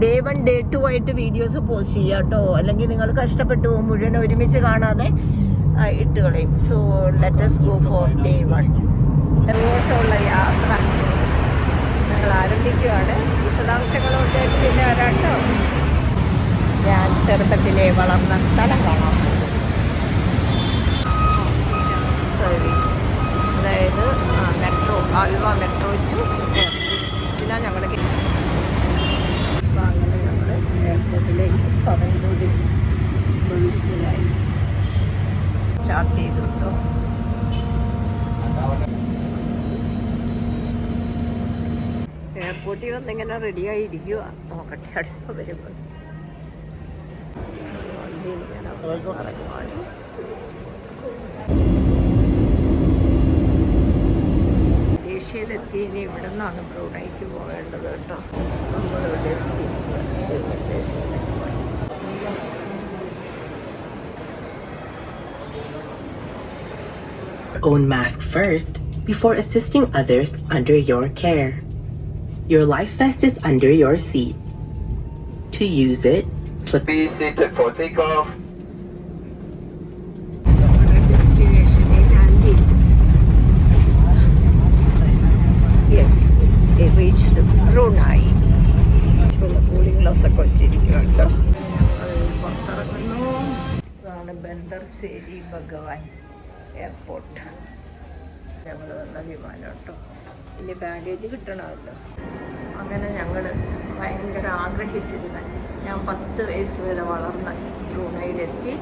Day 1 day 2 ആയിട്ട് videos post ചെയ്യാം കേട്ടോ, അല്ലെങ്കിൽ നിങ്ങൾ കഷ്ടപ്പെട്ടു പോകും, മുഴുവൻ ഒരുമിച്ച് കാണാതെ ഇട്ട് കളയും. So let's go for day 1. സന്തോഷമുള്ള യാത്ര ഞങ്ങൾ ആരംഭിക്കുകയാണ്. വിശദാംശങ്ങളൊക്കെ പിന്നെ വരാട്ടോ. ഞാൻ ചെറുപ്പത്തിലെ വളർന്ന സ്ഥലം കാണാം. സർവീസ്, അതായത് മെട്രോ, ആലുവ മെട്രോ ടു ഇതിലാണ് ഞങ്ങൾ. അങ്ങനെ ഞങ്ങൾ എയർപോർട്ടിലേക്ക് പവനൂരിൽ പ്രവേശിക്കുന്നതായി സ്റ്റാർട്ട് ചെയ്തു കേട്ടോ. എയർപോർട്ടിൽ വന്നിങ്ങനെ റെഡിയായിരിക്കുക. നോക്കട്ടെ അടുത്ത് വരുമ്പോൾ ഏഷ്യയിലെത്തി. ഇനി ഇവിടെ നിന്നാണ് ബ്രൂണൈക്ക് പോകേണ്ടത് കേട്ടോ. നമ്മളിവിടെ എത്തി. Own mask first before assisting others under your care. Your life vest is under your seat. To use it, slip. Be seated for takeoff. Yes, we reached Brunei. Cooling glass ഒക്കെ വെച്ചിരിക്കും കേട്ടോ. പുറത്തിറങ്ങുന്നു. ഇതാണ് ബന്ദർ സേരി ഭഗവാൻ എയർപോർട്ട്. ഞങ്ങൾ വന്ന വിമാനം കേട്ടോ. ഇനി ബാഗേജ് കിട്ടണമല്ലോ. അങ്ങനെ ഞങ്ങൾ ഭയങ്കര ആഗ്രഹിച്ചിരുന്ന, ഞാൻ 10 വയസ്സ് വരെ വളർന്ന ബ്രൂണൈയിലെത്തി.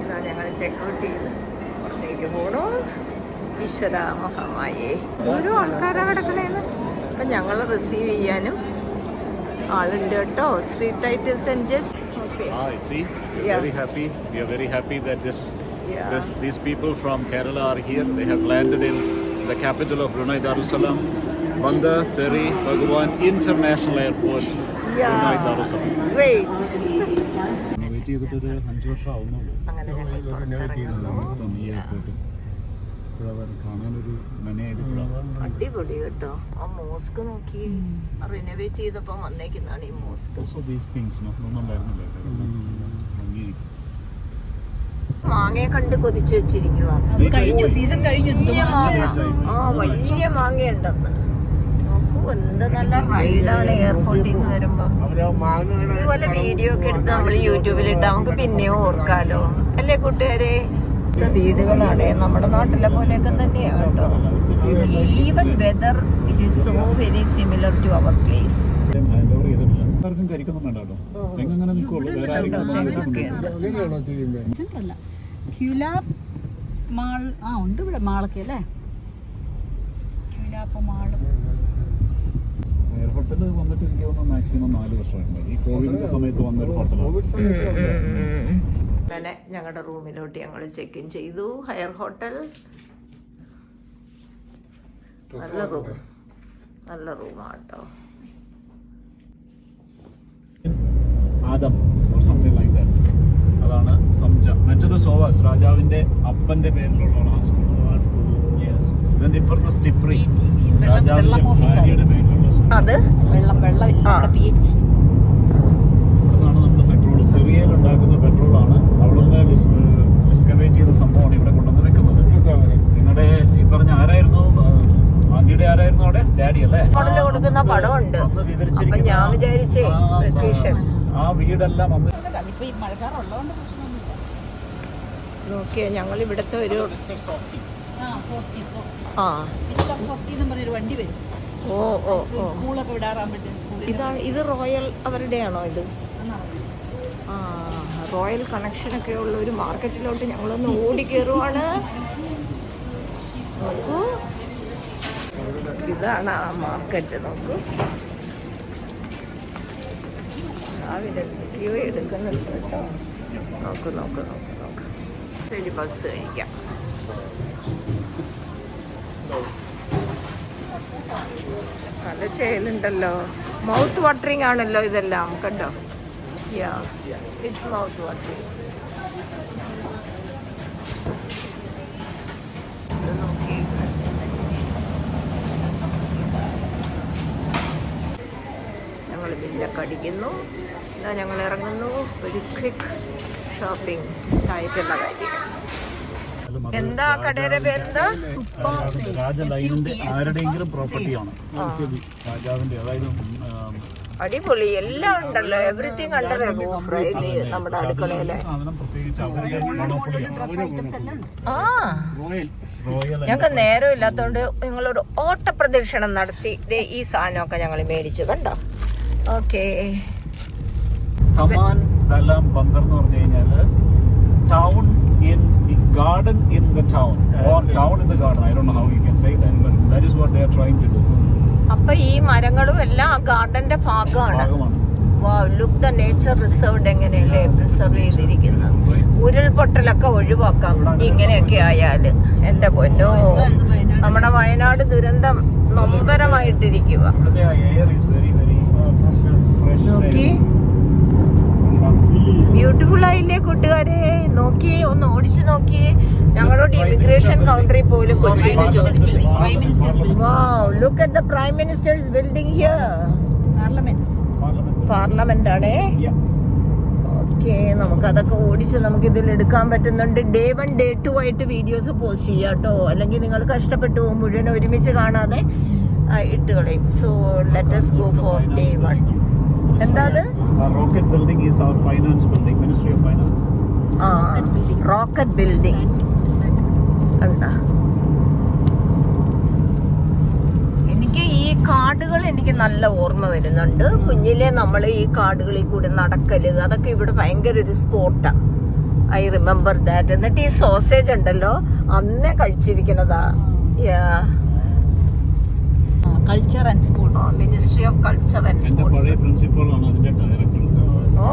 ഇതാണ് ഞങ്ങൾ സെക്യൂരിറ്റി ചെയ്ത് പുറത്തേക്ക് പോകണു. ഈശ്വര മഹാമായേ, ഓരോ ആൾക്കാരാണ് കിടക്കണേന്ന്. അപ്പം ഞങ്ങൾ റിസീവ് ചെയ്യാനും ആളുണ്ട് കേട്ടോ. Street lighters and just See, we are very happy. We are very happy that these people from Kerala are here. They have landed in the capital of Brunei Darussalam, Bandar Seri Bhagwan International Airport, Brunei Darussalam. great. Wait ചെയ്തിട്ട് ഒരു 5 വർഷം ആവുന്നുള്ളൂ. അങ്ങനെ ഈ airport കാണാനൊരു അടിപൊളി കേട്ടോ. ആ mosque നോക്കി, റിനോവേറ്റ് ചെയ്തപ്പോ വന്നേക്കുന്നതാണ് ഈ മോസ്ക്. മാങ്ങയെ കണ്ട് കൊതിച്ചു വെച്ചിരിക്കുക. സീസൺ കഴിഞ്ഞു. വലിയ മാങ്ങയുണ്ടെന്ന് നോക്കൂ. എന്ത് നല്ല റൈഡാണ് എയർപോർട്ടിൽ നിന്ന് വരുമ്പോ. ഇതുപോലെ വീഡിയോ ഒക്കെ എടുത്ത് നമ്മൾ യൂട്യൂബിലിട്ട് നമുക്ക് പിന്നെയും ഓർക്കാലോ, അല്ലേ കൂട്ടുകാരെ? വീടുകളാണ് നമ്മുടെ നാട്ടിലെ പോലെയൊക്കെ തന്നെയാണ് കേട്ടോ. Even weather it is so very similar to our place. ഉണ്ട് ഇവിടെ മാളൊക്കെ അല്ലേ. ഹോട്ടല് വന്നിട്ട് എനിക്ക് തോന്നുന്നു മാക്സിമം 4 വർഷമുണ്ട്. ഈ കോവിഡിന്റെ സമയത്ത് വന്നൊരു ഹോട്ടലാണ്. അങ്ങനെ ഞങ്ങളുടെ റൂമിലോട്ട് ഞങ്ങൾ ചെക്ക് ഇൻ ചെയ്തു. ഹയർ ഹോട്ടൽ, നല്ല റൂമാണ് കേട്ടോ. Adam or something like that. അതാണ് സംജ. മറ്റത് സോവാസ്, രാജാവിന്റെ അപ്പന്റെ പേരിലുള്ളതാണ് ആ സ്കൂൾ. ഇതിന്റെ ഇപ്പുറത്തെ സ്റ്റിപ്രി, രാജാവിന്റെ ഭാര്യയുടെ പേരിലുള്ള സ്കൂൾ. അത് ഇവിടുന്നാണ് നമ്മൾ പെട്രോൾ, സിറിയയിൽ ഉണ്ടാക്കുന്ന പെട്രോളാണ്. അവിടെ നിന്ന് ഡിസ്കവേറ്റ് ചെയ്ത സംഭവമാണ് ഇവിടെ കൊണ്ടുവന്ന് വെക്കുന്നത്. നിങ്ങളുടെ ഈ പറഞ്ഞ ആരായിരുന്നു, ആന്റിയുടെ ആരായിരുന്നു അവിടെ? ഡാഡി അല്ലേ? കൊടുക്കുന്ന പടമുണ്ട്. അപ്പൊ ഞാൻ വിചാരിച്ചേ ആ വീടെല്ലാം വന്ന് നോക്കിയ ഞങ്ങൾ ഇവിടുത്തെ ഒരു വണ്ടി വരും. സ്കൂളൊക്കെ വിടാറാകുമ്പോഴത്തേക്കും ഇതാണ്. ഇത് റോയൽ അവരുടെയാണോ ഇത്? റോയൽ കണക്ഷനൊക്കെ ഉള്ള ഒരു മാർക്കറ്റിലോട്ട് ഞങ്ങളൊന്ന് ഓടി കയറുവാണ്. നോക്കൂ, ഇതാണ് ആ മാർക്കറ്റ്. നോക്കൂ, രാവിലെ വീഡിയോ എടുക്കുന്നുണ്ട് കേട്ടോ. നോക്കൂ നോക്കൂ നോക്കൂ നോക്കൂ. ശരി, ബസ് കഴിക്കാം. നല്ല ചേലുണ്ടല്ലോ. മൗത്ത് വാട്ടറിങ് ആണല്ലോ ഇതെല്ലാം കണ്ടോ. It's mouth watering. ഞങ്ങൾ ഞങ്ങൾ ബില്ലൊക്കെ അടിക്കുന്നു. ഇതാ ഞങ്ങൾ ഇറങ്ങുന്നു. ഒരു ക്വിക്ക് ഷോപ്പിംഗ്, ചായക്കുള്ള കാര്യം. എന്താ കടയുടെ പേരെന്താ? രാജലൈനിന്റെ ആരുടെയെങ്കിലും പ്രോപ്പർട്ടിയാണ്, രാജാവിന്റെ. അതായത് അടിപൊളി, എല്ലാം ഉണ്ടല്ലോ, എവറിത്തിങ് അണ്ടർ എ റൂഫ് നമ്മുടെ അടുക്കളയിലെ. ആ, ഞങ്ങൾക്ക് നേരം ഇല്ലാത്തതുകൊണ്ട് ഞങ്ങളൊരു ഓട്ടപ്രദക്ഷിണം നടത്തി ഈ സാധനമൊക്കെ ഞങ്ങൾ മേടിച്ചു. കണ്ടോ? ഓക്കെ. തമാൻ ദലാം ബന്ദർ എന്ന് പറഞ്ഞു കഴിഞ്ഞാല് town in garden in the town or town in the garden. I don't know how you can say that, but that is what they are trying to do. അപ്പൊ ഈ മരങ്ങളും എല്ലാം ആ ഗാർഡന്റെ ഭാഗമാണ്. Wow, look the nature reserved എങ്ങനെയല്ലേ preserve ചെയ്തിരിക്കുന്നത്. ഉരുൾപൊട്ടലൊക്കെ ഒഴിവാക്കാം ഇങ്ങനെയൊക്കെ ആയാല്. എന്റെ പൊന്നോ, നമ്മുടെ വയനാട് ദുരന്തം നൊമ്പരമായിട്ടിരിക്കുക. ബ്യൂട്ടിഫുൾ ആയില്ലേ കൂട്ടുകാരെ? നോക്കിയേ, ഒന്ന് ഓടിച്ചു നോക്കിയേ. ഞങ്ങളോട് ഇമിഗ്രേഷൻ കൗണ്ടറിൽ പോലും കൊച്ചിയിൽ ചോദിച്ചു. Wow, look at the prime minister's building here. Parliament ആണേ. ഓക്കെ, നമുക്കതൊക്കെ ഓടിച്ച് നമുക്ക് ഇതിൽ എടുക്കാൻ പറ്റുന്നുണ്ട്. ഡേ 1 ഡേ 2 ആയിട്ട് വീഡിയോസ് പോസ്റ്റ് ചെയ്യാട്ടോ, അല്ലെങ്കിൽ നിങ്ങൾ കഷ്ടപ്പെട്ടു പോകും, മുഴുവൻ ഒരുമിച്ച് കാണാതെ ഇട്ട് കളയും. So let us go for day 1. എന്താ അത്? Rocket building is our finance building, ministry of finance. ആ, റോക്കറ്റ് ബിൽഡിംഗ്. എന്താ, എനിക്ക് ഈ കാടുകൾ എനിക്ക് നല്ല ഓർമ്മ വരുന്നുണ്ട്. കുഞ്ഞിലെ നമ്മൾ ഈ കാടുകളിൽ കൂടെ നടക്കല്, അതൊക്കെ ഇവിടെ ഭയങ്കര ഒരു സ്പോർട്ടാണ്. I remember that. എന്നിട്ട് ഈ സോസേജ് ഉണ്ടല്ലോ, അന്നേ കഴിച്ചിരിക്കുന്നതാ. Culture and sports, ministry of culture and sports. പഴയ പ്രിൻസിപ്പൾ ആണ് അതിന്റെ ഡയറക്ടർ. ഓ,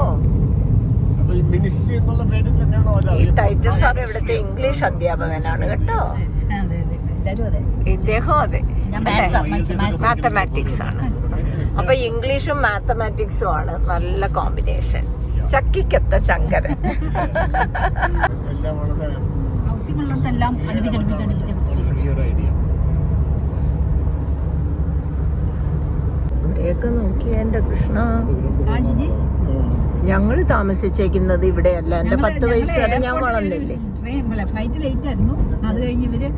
ഈ ടൈറ്റസ് സാർ ഇവിടുത്തെ ഇംഗ്ലീഷ് അധ്യാപകനാണ് കേട്ടോ. ഇദ്ദേഹം അതെ, മാത്തമാറ്റിക്സ് ആണ്. അപ്പൊ ഇംഗ്ലീഷും മാത്തമാറ്റിക്സും ആണ് നല്ല കോമ്പിനേഷൻ. ചക്കിക്കത്ത ശങ്കരൻ. ഹൗസിംഗ് ഉള്ളിടത്തെല്ലാം അടുപ്പിച്ചടുപ്പിച്ചടുപ്പിച്ച് ഇവിടെയൊക്കെ നോക്കിയ എന്റെ കൃഷ്ണ. ഞങ്ങള് താമസിച്ചേക്കുന്നത് ഇവിടെയല്ല. എന്റെ 10 വയസ്സ് വരെ ഞാൻ വളർന്നില്ലേ. ഫ്ലൈറ്റ് ലേറ്റ് ആയിരുന്നു. അത് കഴിഞ്ഞ് ഇവരെ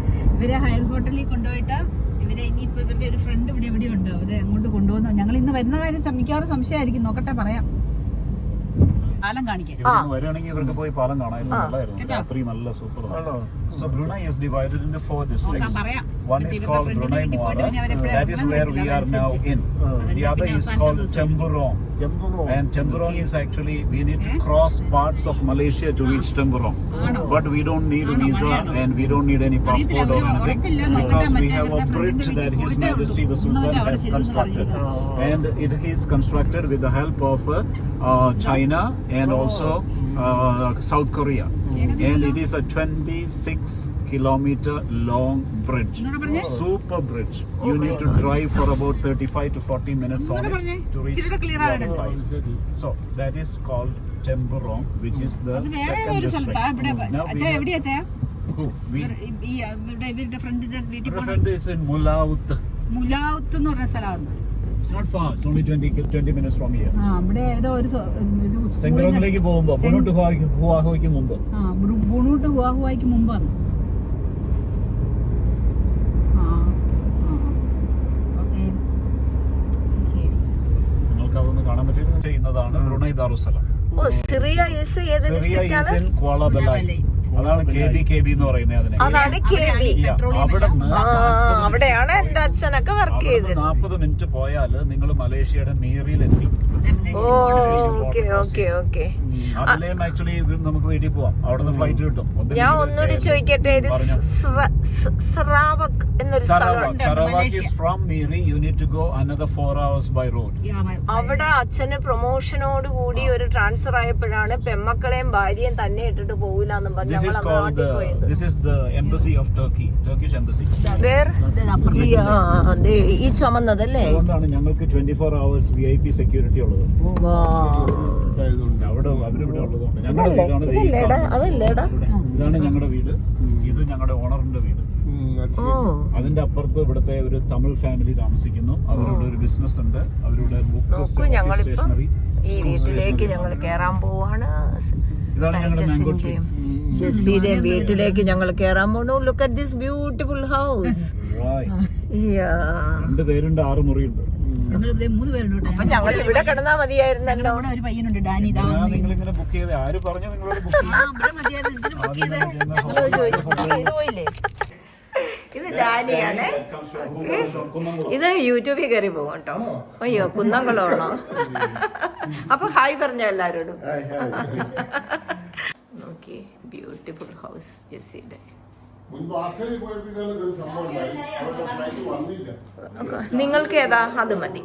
ഹയർ ഹോട്ടലിൽ കൊണ്ടുപോയിട്ട് ഇവരെ ഇനിയിപ്പോ ഇവരുടെ ഒരു ഫ്രണ്ട് ഇവിടെ ഉണ്ട്, അവരെ അങ്ങോട്ട് കൊണ്ടുപോകുന്നു. ഞങ്ങൾ ഇന്ന് വരുന്ന കാര്യം മിക്കവാറും സംശയമായിരിക്കും. നോക്കട്ടെ, പറയാം. പാലം കാണിക്കാം. വരുവാണെങ്കിൽ ഇവർക്ക് പോയി പാലം കാണാമായിരുന്നു. രാത്രി നല്ല super. So Brunei is divided into 4 districts. One is called Brunei Muara. That is where we are now in. The other is called Temburong. And Temburong is actually, we need to cross parts of Malaysia to reach Temburong. But we don't need a visa and we don't need any passport or anything, because we have a bridge that His Majesty the Sultan has constructed. And it is constructed with the help of China and also South Korea. And it is a 26-kilometer long bridge. Super bridge. You need to drive for about 35 to 40 minutes on it to reach the other side. So that is called Temburong, which is the second district. Now ഇവരുടെ ഫ്രണ്ടിന്റെ വീട്ടിൽ our friend is in Mulaut. മുലാവുത്ത് എന്ന് പറഞ്ഞ സ്ഥലമാണ്. It's not far. It's only 20 minutes from here. ഇവിടെ ഏതോ ഒരു സെങ്കറോങ്ങിലേക്ക് പോകുമ്പോ ബുണൂട്ട് ഹുവാഹോയ്ക്ക് മുമ്പ്. ബുണൂട്ട് ഹുവാഹുവായ്ക്ക് മുമ്പാണ്. നിങ്ങൾക്ക് അതൊന്ന് കാണാൻ പറ്റും. ചെയ്യുന്നതാണ് ബ്രുണൈ ദാറുസ്സലാം. ഓ, സിറിയ ഈസ് ഏത് ഡിസ്ട്രിക്റ്റാണ്? Seria is in Kuala Belait. അതാണ് KB എന്ന് പറയുന്നത്. അതിനെ അതാണ് KB. അവിടെയാണ് എന്റെ അച്ഛനൊക്കെ വർക്ക് ചെയ്തത്. 40 മിനിറ്റ് പോയാല് നിങ്ങൾ മലേഷ്യയുടെ മീറിയിലെത്തി. അതിലേയും ആക്ച്വലി നമുക്ക് വീട്ടിൽ പോവാം. അവിടുന്ന് ഫ്ലൈറ്റ് കിട്ടും. ഞാൻ ഒന്നുകൂടി ചോദിക്കട്ടെ, സറാവക് എന്നൊരു സ്ഥലമുണ്ട്. Sarawak is from Miri. You need to go another 4 hours by road. അവിടെ അച്ഛന് പ്രൊമോഷനോട് കൂടി ഒരു ട്രാൻസ്ഫർ ആയപ്പോഴാണ് പെമ്മക്കളെയും ഭാര്യയും തന്നെ ഇട്ടിട്ട് പോകില്ലെന്നും പറഞ്ഞു. This is the embassy of Turkey, Turkish embassy. ഈ ചുമന്നതല്ലേ? അതുകൊണ്ടാണ് ഞങ്ങൾക്ക് 24 hours VIP security ഉള്ളത്. അവിടെ അവരിവിടെ ഉള്ളതുകൊണ്ട് ഞങ്ങളുടെ വീടാണ്. അതല്ലേടാ, ഇതാണ് ഞങ്ങളുടെ വീട്. ഇത് ഞങ്ങളുടെ ഓണറിന്റെ വീട്. ഓ അതിന്റെ അപ്പുറത്ത് ഇവിടുത്തെ ഒരു തമിഴ് ഫാമിലി താമസിക്കുന്നു. അവരുടെ ഒരു ബിസിനസ് ഉണ്ട്. അവരുടെ നോക്കൂ, ഞങ്ങളിപ്പോ ഈ വീട്ടിലേക്ക് ഞങ്ങൾ കേറാൻ പോവാണ്. ഇതാണ് ഞങ്ങളുടെ മാംഗോ ട്രീ. ജെസ്സിയുടെയും വീട്ടിലേക്ക് ഞങ്ങൾ കേറാൻ പോണു. Look at this beautiful house. രണ്ട് പേരുണ്ട്, 6 മുറിയുണ്ട്. ഞങ്ങളിവിടെ 3 പേരുണ്ട്. അപ്പൊ ഞങ്ങൾ ഇവിടെ കിടന്നാ മതിയായിരുന്നല്ലോ. ഇവിടെ ഒരു പയ്യനുണ്ട്, ഡാനി. നിങ്ങൾ ഇങ്ങനെ ബുക്ക് ചെയ്ത് ആര് പറഞ്ഞു നിങ്ങളോട് ബുക്ക് പോയില്ലേ? ഇത് ഡാനിയാണ്. ഇത് യൂട്യൂബിൽ കയറി പോകും കേട്ടോ. അയ്യോ, കുന്നംകുളമാണോ? അപ്പൊ ഹായ് പറഞ്ഞ എല്ലാരോടും. നോക്കി, ബ്യൂട്ടിഫുൾ ഹൗസ് ജെസ്സിയുടെ. നിങ്ങൾക്ക് ഏതാ? അത് മതി.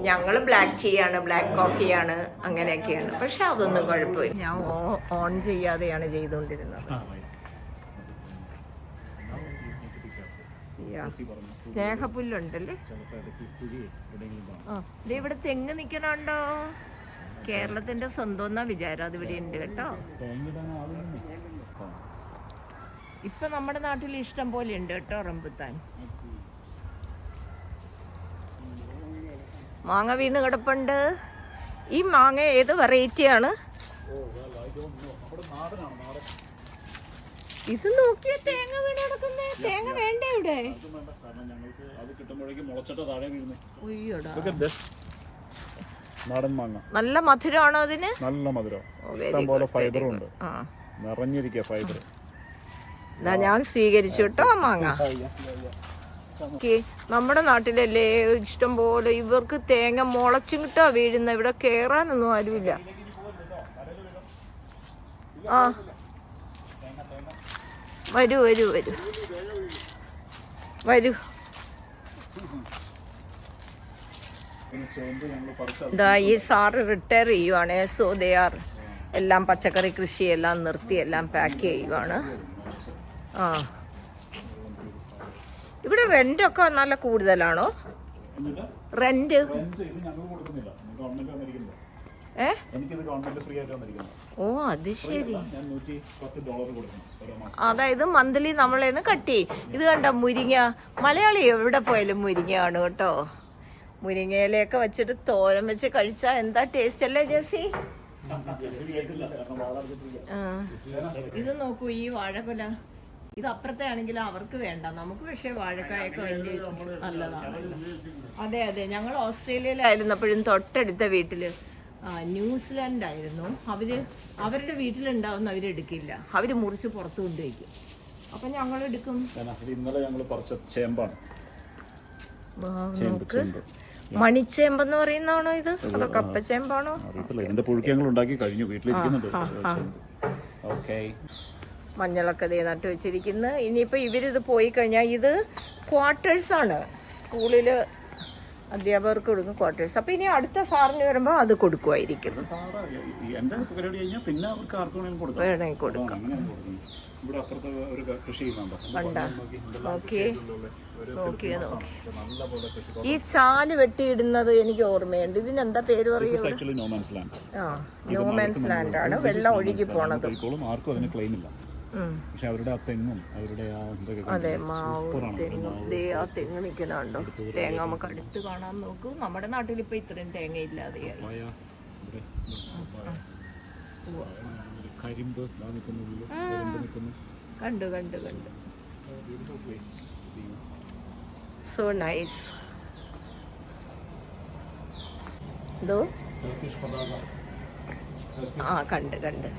ഞങ്ങള് ബ്ലാക്ക് ടീ ആണ്, ബ്ലാക്ക് കോഫിയാണ്, അങ്ങനെയൊക്കെയാണ്. പക്ഷെ അതൊന്നും കുഴപ്പമില്ല. ഞാൻ ഓൺ ചെയ്യാതെയാണ് ചെയ്തുകൊണ്ടിരുന്നത്. സ്നേഹപ്പുല്ലുണ്ടല്ലേ? ഇത് ഇവിടെ തെങ്ങ് നിക്കണുണ്ടോ? കേരളത്തിന്റെ സ്വന്തം എന്നാ വിചാരം. അത് ഇവിടെ ഉണ്ട് കേട്ടോ. ഇപ്പൊ നമ്മുടെ നാട്ടിൽ ഇഷ്ടം പോലെ ഉണ്ട് കേട്ടോ റംബുട്ടാൻ. മാങ്ങ വീണ് കിടപ്പുണ്ട്. ഈ മാങ്ങ ഏത് വെറൈറ്റിയാണ്? ഇത് നോക്കിയ തേങ്ങ വീണ് കിടക്കുന്നേ. തേങ്ങ വേണ്ടേ ഇവിടെ? നാടൻ മാങ്ങ. നല്ല മധുരമാണോ അതിന്? നല്ല മധുരം, ഇഷ്ടംപോലെ ഫൈബറും ഉണ്ട്. നിറഞ്ഞിരിക്കുക ഫൈബർ. ഞാൻ സ്വീകരിച്ചു കേട്ടോ ആ മാങ്ങ. നമ്മുടെ നാട്ടിലല്ലേ ഇഷ്ടം പോലെ. ഇവർക്ക് തേങ്ങ മുളച്ചിങ്ങിട്ടാ വീഴുന്ന. ഇവിടെ കേറാനൊന്നും ആരുമില്ല. ആ വരൂ വരൂ വരൂ വരൂ. ഇതാ ഈ സാറ് റിട്ടയർ ചെയ്യുവാണ്. സോ ദേ ആർ എല്ലാം പച്ചക്കറി കൃഷിയെല്ലാം നിർത്തി എല്ലാം പാക്ക് ചെയ്യുവാണ്. ആ, ഇവിടെ റെന്റൊക്കെ നല്ല കൂടുതലാണോ? റെന്റ് ഓ അത് ശരി. അതായത് മന്ത്ലി നമ്മളേന്ന് കട്ടി. ഇത് കണ്ട മുരിങ്ങ. മലയാളി എവിടെ പോയാലും മുരിങ്ങയാണ് കേട്ടോ. മുരിങ്ങയിലൊക്കെ വെച്ചിട്ട് തോരൻ വെച്ച് കഴിച്ചാ എന്താ ടേസ്റ്റ് അല്ലേ ജെസ്സി? ഇത് നോക്കൂ, ഈ വാഴക്കൊല. ഇത് അപ്പുറത്തെ ആണെങ്കിൽ അവർക്ക് വേണ്ട, നമുക്ക് പക്ഷേ വാഴക്കായൊക്കെ വലിയ നല്ലതാണല്ലോ. അതെ അതെ, ഞങ്ങൾ ഓസ്ട്രേലിയയിലായിരുന്നപ്പോഴും തൊട്ടടുത്ത വീട്ടില് ന്യൂസിലാൻഡായിരുന്നു. അവരുടെ വീട്ടിലുണ്ടാവുന്ന അവരെടുക്കില്ല. അവര് മുറിച്ച് പുറത്തു കൊണ്ടുവയ്ക്കും. അപ്പൊ ഞങ്ങൾ എടുക്കും. ഇന്നലെ ഞങ്ങൾ പറിച്ച ചേമ്പാണ്. നോക്ക്, മണിച്ചേമ്പെന്ന് പറയുന്നതാണോ ഇത്? അതോ കപ്പച്ചേമ്പാണോ? ഇതിന്റെ പുഴുക്ക് ഞങ്ങൾ ഉണ്ടാക്കി കഴിഞ്ഞു, വീട്ടിലിരിക്കുന്നുണ്ട്. മഞ്ഞളൊക്കെ ദേ നട്ട് വെച്ചിരിക്കുന്നു. ഇനിയിപ്പോ ഇവരിത് പോയി കഴിഞ്ഞാൽ ഇത് ക്വാർട്ടേഴ്സ് ആണ്. സ്കൂളില് അധ്യാപകർക്ക് കൊടുക്കും ക്വാർട്ടേഴ്സ്. അപ്പൊ ഇനി അടുത്ത സാറിന് വരുമ്പോ അത് കൊടുക്കുമായിരിക്കും. വേണമെങ്കിൽ കൊടുക്കാം. ഈ ചാല് വെട്ടിയിടുന്നത് എനിക്ക് ഓർമ്മയുണ്ട്. ഇതിനെന്താ പേര് പറയുന്നത്? നോമാൻസ് ലാൻഡ് ആണ്. വെള്ളം ഒഴുകി പോണത്. അതെ, മാവ് തെങ്ങ്. ആ തെങ്ങ് നിൽക്കുന്നുണ്ടോ? തേങ്ങ നമുക്ക് അടുത്ത് കാണാൻ നോക്കൂ. നമ്മുടെ നാട്ടിൽ ഇപ്പൊ ഇത്രയും തേങ്ങ ഇല്ലാതെ കണ്ടു കണ്ടു കണ്ടു. So nice. എന്തോ ആ കണ്ട് കണ്ട്.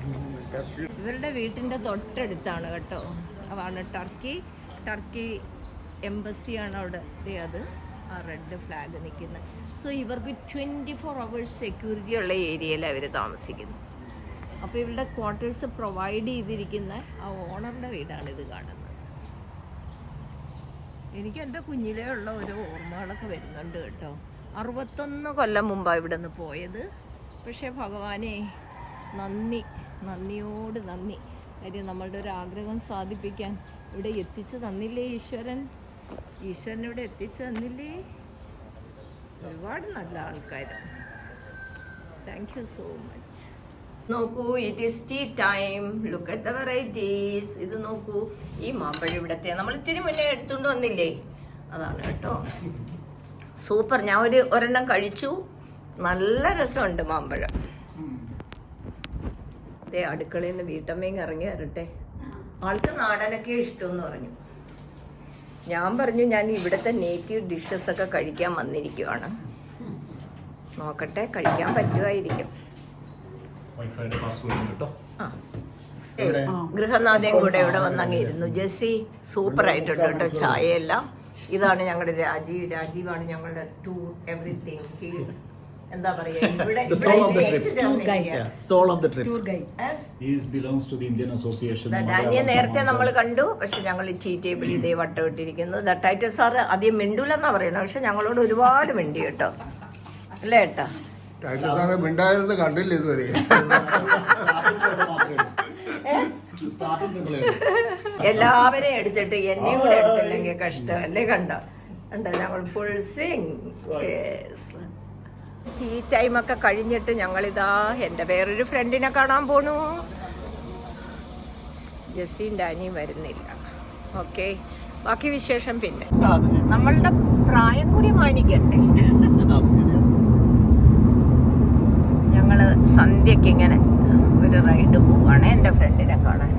ഇവരുടെ വീട്ടിന്റെ തൊട്ടടുത്താണ് കേട്ടോ. അതാണ് ടർക്കി എംബസിയാണ് അവിടെ. അത് ആ റെഡ് ഫ്ലാഗ് നിൽക്കുന്നത്. സോ ഇവർക്ക് 24 hours സെക്യൂരിറ്റി ഉള്ള ഏരിയയിൽ അവർ താമസിക്കുന്നു. അപ്പോൾ ഇവരുടെ ക്വാർട്ടേഴ്സ് പ്രൊവൈഡ് ചെയ്തിരിക്കുന്ന ആ ഓണറിൻ്റെ വീടാണ് ഇത് കാണുന്നത്. എനിക്ക് എൻ്റെ കുഞ്ഞിലേ ഉള്ള ഓരോ ഓർമ്മകളൊക്കെ വരുന്നുണ്ട് കേട്ടോ. 61 കൊല്ലം മുമ്പാണ് ഇവിടെ നിന്ന് പോയത്. പക്ഷേ ഭഗവാനെ നന്ദിയോട് നന്ദി. കാര്യം നമ്മളുടെ ഒരു ആഗ്രഹം സാധിപ്പിക്കാൻ ഇവിടെ എത്തിച്ചു തന്നില്ലേ ഈശ്വരൻ ഇവിടെ എത്തിച്ചു തന്നില്ലേ. ഒരുപാട് നല്ല ആൾക്കാർ. Thank you so much. നോക്കൂ, it is tea time. Look at the varieties. ഇത് നോക്കൂ, ഈ മാമ്പഴം ഇവിടത്തെ നമ്മൾ ഇത്തിരി മുന്നേ എടുത്തുകൊണ്ട് വന്നില്ലേ, അതാണ് കേട്ടോ. സൂപ്പർ. ഞാൻ ഒരെണ്ണം കഴിച്ചു, നല്ല രസമുണ്ട് മാമ്പഴം. അതേ അടുക്കളയിൽ നിന്ന് വീട്ടമ്മയും ഇറങ്ങി വരട്ടെ. ആൾക്ക് നാടനൊക്കെ ഇഷ്ടമെന്ന് പറഞ്ഞു. ഞാൻ പറഞ്ഞു ഞാൻ ഇവിടുത്തെ നേറ്റീവ് ഡിഷസ് ഒക്കെ കഴിക്കാൻ വന്നിരിക്കുവാണ്. നോക്കട്ടെ, കഴിക്കാൻ പറ്റുമായിരിക്കും. ഗൃഹനാഥയും കൂടെ ഇവിടെ വന്നങ്ങിരുന്നു. ജെസ്സി സൂപ്പർ ആയിട്ടുണ്ട് കേട്ടോ, ചായയെല്ലാം. ഇതാണ് ഞങ്ങളുടെ രാജീവാണ് ഞങ്ങളുടെ ടൂർ എവറിത്തിങ്. എന്താ പറയാ, ഇവിടെ ഡാനിയെ നേരത്തെ നമ്മൾ കണ്ടു, പക്ഷെ ഞങ്ങൾ ടീ ടേബിൾ ഇതേ വട്ടം ഇട്ടിരിക്കുന്നു. ടൈറ്റസ് സാറ് ആദ്യം മിണ്ടൂലെന്നാ പറയണത്, പക്ഷെ ഞങ്ങളോട് ഒരുപാട് മിണ്ടി കേട്ടോ, അല്ലേ ഏട്ടാ? കണ്ടില്ല ഇതുവരെ. എല്ലാവരെയും എടുത്തിട്ട് എന്നെയും കൂടെ എടുത്തില്ലെങ്കിൽ കഷ്ടം അല്ലേ? കണ്ടോ ഞങ്ങൾ ഫുൾ സിങ്. ടീ ടൈമൊക്കെ കഴിഞ്ഞിട്ട് ഞങ്ങളിതാ എൻ്റെ വേറൊരു ഫ്രണ്ടിനെ കാണാൻ പോണു. ജെസ്സിയും ഡാനിയും വരുന്നില്ല. ഓക്കെ, ബാക്കി വിശേഷം പിന്നെ. നമ്മളുടെ പ്രായം കൂടി മാനിക്കണ്ടേ? ഞങ്ങള് സന്ധ്യക്ക് ഇങ്ങനെ ഒരു റൈഡ് പോവാണ് എൻ്റെ ഫ്രണ്ടിനെ കാണാൻ.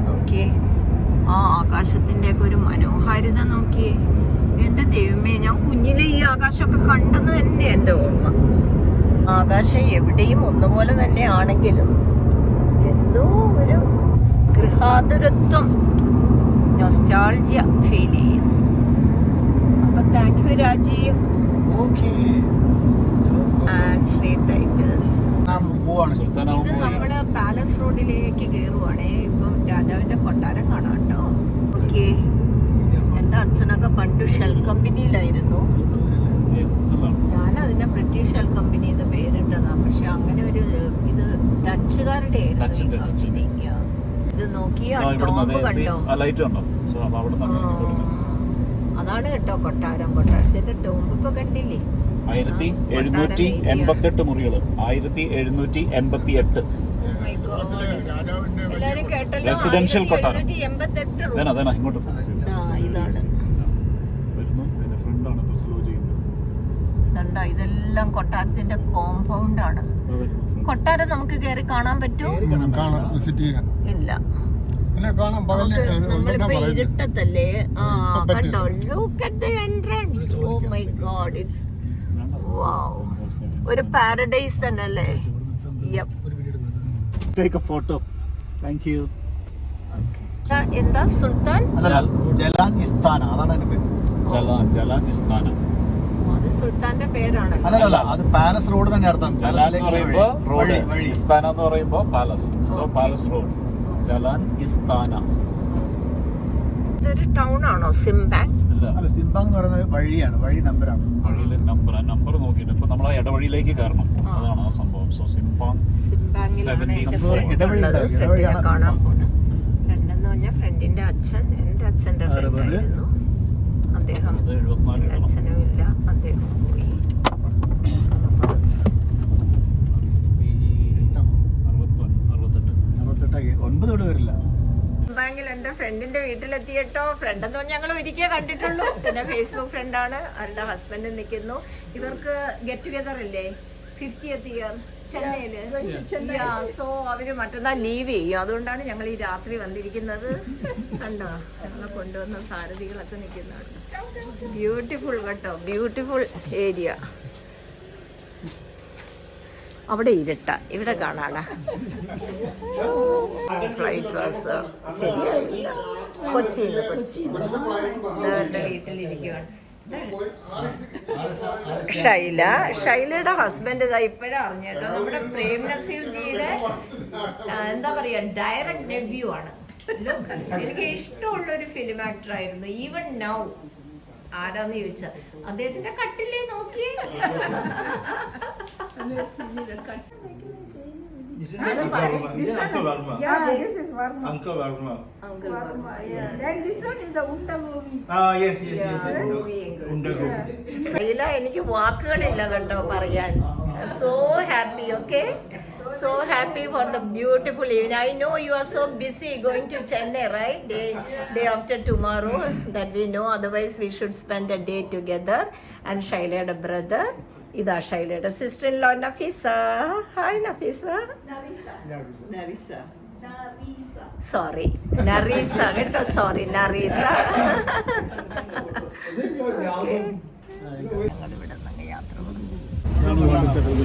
നോക്കിയേ, ആ ആകാശത്തിൻ്റെയൊക്കെ ഒരു മനോഹാരിത നോക്കിയേ. എൻ്റെ ദൈവമേ, ഞാൻ കുഞ്ഞിലെ ഈ ആകാശമൊക്കെ കണ്ടെന്ന് തന്നെ എൻ്റെ ഓർമ്മ. ആകാശം എവിടെയും ഒന്നുപോലെ തന്നെ ആണെങ്കിലും എന്തോ ഒരു ഗൃഹാതുരത്വം, നൊസ്റ്റാൾജിയ ഫീൽ ചെയ്യുന്നു. അപ്പൊ thank you Rajeev and Shri Titus. ഇത് നമ്മള് പാലസ് റോഡിലേക്ക് കയറുവാണേ. ഇപ്പം രാജാവിന്റെ കൊട്ടാരം കാണാം കേട്ടോ. ഓക്കെ, എന്റെ അച്ഛനൊക്കെ പണ്ട് ഷെൽ കമ്പനിയിലായിരുന്നു. ഞാൻ അതിനെ ബ്രിട്ടീഷ് ഷെൽ കമ്പനി എന്ന് പേരിട്ടതാ, പക്ഷെ അങ്ങനെ ഒരു ഇത് ഡച്ചുകാരുടെ കമ്പനി. ഇത് നോക്കിയാ ടോംബ് കണ്ടോ? അതാണ് കേട്ടോ കൊട്ടാരം. കൊട്ടാരത്തിന്റെ ടോംബ് ഇപ്പൊ കണ്ടില്ലേ? 1788 മുറികള്. 1788 എല്ലാരും കേട്ടല്ലോ. റെസിഡൻഷ്യൽ കൊട്ടാരം. 1788 ഇങ്ങോട്ട് ഇതാണ്. ഇതുണ്ടോ, ഇതെല്ലാം കൊട്ടാരത്തിന്റെ കോമ്പൗണ്ട് ആണ്. കൊട്ടാരം നമുക്ക് കയറി കാണാൻ പറ്റുമോ? ഇല്ല, നമ്മളിപ്പോ ഇരുട്ടത്തല്ലേ. ആ കണ്ടോ, look at the entrance. Oh my God, it's wow. ഒരു പാരഡൈസ് തന്നെ അല്ലേ? Take a photo. Thank you. എന്താ സുൽത്താൻ? ജലാൻ ഇസ്താന, അതാണ് എന്റെ പേര്. Jalan Istana. അത് സുൽത്താന്റെ പേരാണ്. അല്ലല്ല, അത് പാലസ് റോഡ് തന്നെ അർത്ഥം. ജലാൻ എന്ന് പറയുമ്പോ ഇസ്താന എന്ന് പറയുമ്പോ palace. So palace road, Jalan Istana. ഇതൊരു ടൗൺ ആണോ സിംബാങ്? അല്ല, സിംബാങ് എന്ന് പറയുന്നത് വഴിയാണ്, വഴി നമ്പറാണ്. വഴിയിലെ നമ്പർ നോക്കിയിട്ട് ഇപ്പൊ നമ്മളെ ഇടവഴിയിലേക്ക് കയറണം, അതാണ് ആ സംഭവം. സോ സിംബാങ്ങിലാണ് കാണാൻ പോണത്. ഫ്രണ്ടെന്ന് പറഞ്ഞാൽ ഫ്രണ്ടിന്റെ അച്ഛൻ എന്റെ അച്ഛന്റെ ഫ്രണ്ടായിരുന്നു. അദ്ദേഹം അച്ഛനും ഇല്ല, അദ്ദേഹം പോയി. 9 ഇവിടെ വരില്ല. ബാങ്കിൽ എന്റെ ഫ്രണ്ടിന്റെ വീട്ടിലെത്തിയിട്ടോ. ഫ്രണ്ട് എന്ന് പറഞ്ഞാൽ ഞങ്ങൾ ഒരിക്കൽ കണ്ടിട്ടുള്ളൂ. പിന്നെ ഫേസ്ബുക്ക് ഫ്രണ്ടാണ്. അവരുടെ ഹസ്ബൻഡ് നിൽക്കുന്നു. ഇവർക്ക് ഗെറ്റ് ടുഗെദർ ഇല്ലേ, 50th ഇയർ ചെന്നൈയില്. സോ അവര് മറ്റന്നാൾ ലീവ് ചെയ്യും. അതുകൊണ്ടാണ് ഞങ്ങൾ ഈ രാത്രി വന്നിരിക്കുന്നത്. കണ്ടോ, ഞങ്ങളെ കൊണ്ടുവന്ന സാരഥികളൊക്കെ നിൽക്കുന്നുണ്ട്. ബ്യൂട്ടിഫുൾ കേട്ടോ, ബ്യൂട്ടിഫുൾ ഏരിയ. അവിടെ ഇരുട്ട, ഇവിടെ കാണാടാ. ഫ്ലൈറ്റ് വാസ് ശരിയായില്ല. കൊച്ചിന്ന് അവരുടെ വീട്ടിലിരിക്കുവാണ്. ഷൈലയുടെ ഹസ്ബൻഡ് ഇതാ ഇപ്പോഴാ അറിഞ്ഞേട്ടോ. നമ്മുടെ പ്രേം നസീർ ജിയുടെ എന്താ പറയാ ഡയറക്റ്റ് ഡെബ്യൂ ആണ്. എനിക്ക് ഇഷ്ടമുള്ള ഒരു ഫിലിം ആക്ടർ ആയിരുന്നു. ഈവൻ നൗ ആരാന്ന് ചോദിച്ച അദ്ദേഹത്തിന്റെ കട്ടിലേ നോക്കിയേ. This is Uncle Varma. Yeah, this is Varma. Uncle Varma. Uncle Varma. Yeah. Then this one is the Unda movie. Yes. Undago. എനിക്ക് വാക്കുകളില്ല കേട്ടോ പറയാൻ. So happy. Okay, So happy for the beautiful evening. I know you are so busy going to Chennai, right? Day after tomorrow, that we know. Otherwise, we should spend a day together. And Shailada brother, Ida Shailada sister-in-law Nafisa. Hi Nafisa. നരിസ Sorry, Narisa. Sorry, Narisa.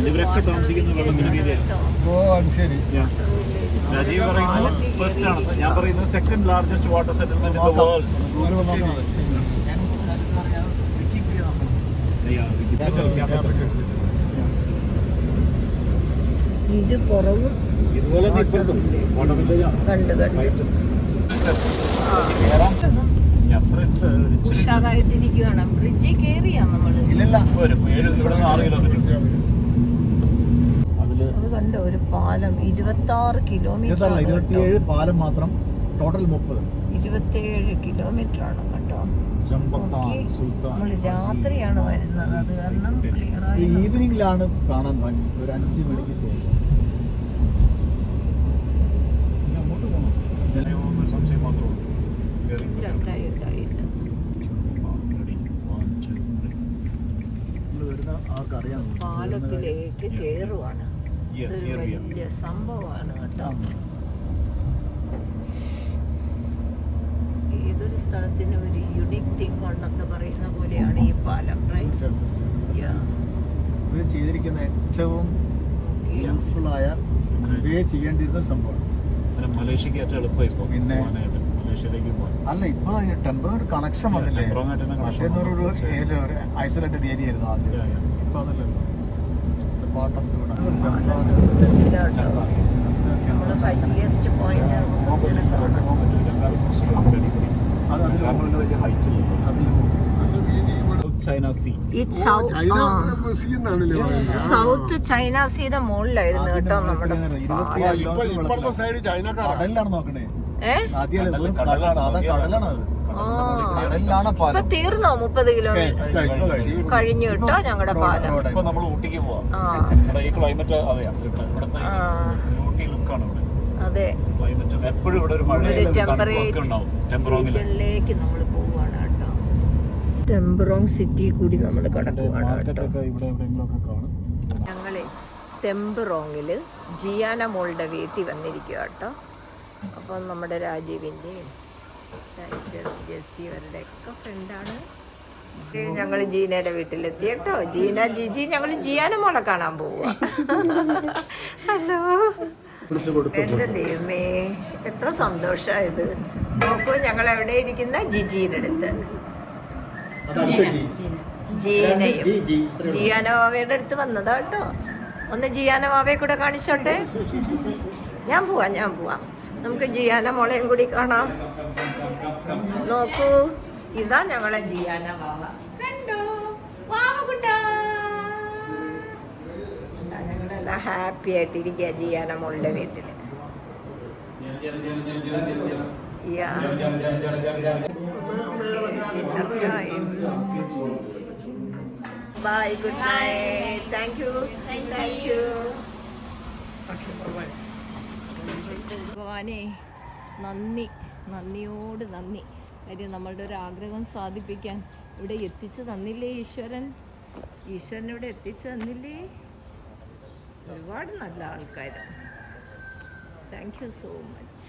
ഇവരൊക്കെ താമസിക്കുന്ന വെള്ളത്തിന് മീതിയാണ്. ഓ അത് ശരി. രാജീവ് പറയുന്നത് first ആണെന്ന്, ഞാൻ പറയുന്നത് second largest water settlement in the world. ഇത് പുറവും ഇതുപോലെ ഇപ്പുറത്തും വാട്ടർ വില്ലേജാണ്. കണ്ടു ഉഷാറായിട്ടിരിക്കുകയാണ്. ബ്രിഡ്ജിൽ കയറിയാ നമ്മള്. ഇല്ലല്ല, ഇവിടെ 6 കിലോമീറ്റർ. അത് കണ്ടോ, ഒരു പാലം 26 കിലോമീറ്റർ. 27 പാലം മാത്രം, ടോട്ടൽ 30. 27 കിലോമീറ്റർ ആണ് കേട്ടോ. നമ്മൾ രാത്രിയാണ് വരുന്നത്, അത് കാരണം ക്ലിയർ ആയി. ഈവനിങ്ങിലാണ് കാണാൻ ഭംഗി, ഒരു 5 മണിക്ക് ശേഷം. സംശയം മാത്രമേ വരുന്ന ആൾക്കറിയാം, പാലത്തിലേക്ക് കേറുവാണ്. ഇതൊരു വലിയ സംഭവമാണ് കേട്ടോ. ഏതൊരു സ്ഥലത്തിന് ഒരു യുണീക് തിങ് ഉണ്ടെന്ന് പറയുന്ന പോലെയാണ് ഈ പാലം, റൈറ്റ്? ഇവർ ചെയ്തിരിക്കുന്ന ഏറ്റവും യൂസ്ഫുൾ ആയ മുമ്പേ ചെയ്യേണ്ടിയിരുന്ന സംഭവമാണ്. മലേഷ്യക്ക് ഏറ്റവും എളുപ്പമായി ഇപ്പോൾ പിന്നെ മലേഷ്യയിലേക്ക് പോകാൻ. അല്ല, ഇപ്പൊ ടെമ്പററി കണക്ഷൻ വന്നില്ലേ? മറ്റേന്നൊരു ഐസൊലേറ്റഡ് ഏരിയ ആയിരുന്നു ആദ്യം. ഇപ്പൊ അതല്ലല്ലോ, നമ്മള് ഹൈയസ്റ്റ് പോയിന്റ് സൗത്ത് ചൈന സീയുടെ മുകളിലായിരുന്നു കേട്ടോ നമ്മുടെ. കടലിലാണ് നോക്കണേ. ഇപ്പൊ തീർന്നോ? 30 കിലോമീറ്റർ കഴിഞ്ഞു കേട്ടോ ഞങ്ങളുടെ പാലം. നമ്മൾ ഊട്ടിക്ക് പോവാം. ഈ ക്ലൈമറ്റ് ഊട്ടി ലുക്കാണ് ഇവിടെ. അതെ, ക്ലൈമറ്റ് എപ്പോഴും ഇവിടെ ഒരു മഴ ടെമ്പറേച്ചറിലേക്ക് നമ്മൾ പോവാണ് കേട്ടോ. ടെമ്പറോങ് സിറ്റി കൂടി നമ്മൾ കടക്കുവാണ് കേട്ടോ. ഞങ്ങളെ ടെമ്പറോങ്ങില് ജിയാന മോളുടെ വീട്ടിൽ വന്നിരിക്കുക കേട്ടോ. അപ്പം നമ്മുടെ രാജീവിൻ്റെയും ജെസ്സി അവരുടെ ഒക്കെ ഫ്രണ്ടാണ്. ഞങ്ങൾ ജീനയുടെ വീട്ടിലെത്തി കേട്ടോ. ജീന ജിജി, ഞങ്ങൾ ജിയാന മോളെ കാണാൻ പോവുക. ഹലോ, എന്റെ ദൈവമേ എത്ര സന്തോഷമായത്. നോക്കൂ, ഞങ്ങൾ എവിടെ ഇരിക്കുന്ന ജിജിയുടെ അടുത്ത്. ജീനയും ജിയാന വാവയുടെ അടുത്ത് വന്നതാ കേട്ടോ. ഒന്ന് ജിയാന വാവയെ കൂടെ കാണിച്ചോട്ടെ. ഞാൻ പോവാം. നമുക്ക് ജിയാന മോളെയും കൂടി കാണാം. നോക്കൂ, ഇതാ ഞങ്ങളെ ജിയാന വാവ. കണ്ടോ വാവകുട്ടാ? ഞങ്ങളെല്ലാം ഹാപ്പി ആയിട്ടിരിക്കുക ജിയാന മോളുടെ വീട്ടില്. Bye, good night. Thank you. ഭഗവാനെ നന്ദിയോട് നന്ദി. കാര്യം നമ്മളുടെ ഒരു ആഗ്രഹം സാധിപ്പിക്കാൻ ഇവിടെ എത്തിച്ചു തന്നില്ലേ ഈശ്വരൻ ഇവിടെ എത്തിച്ചു തന്നില്ലേ. ഒരുപാട് നല്ല ആൾക്കാർ. Thank you so much.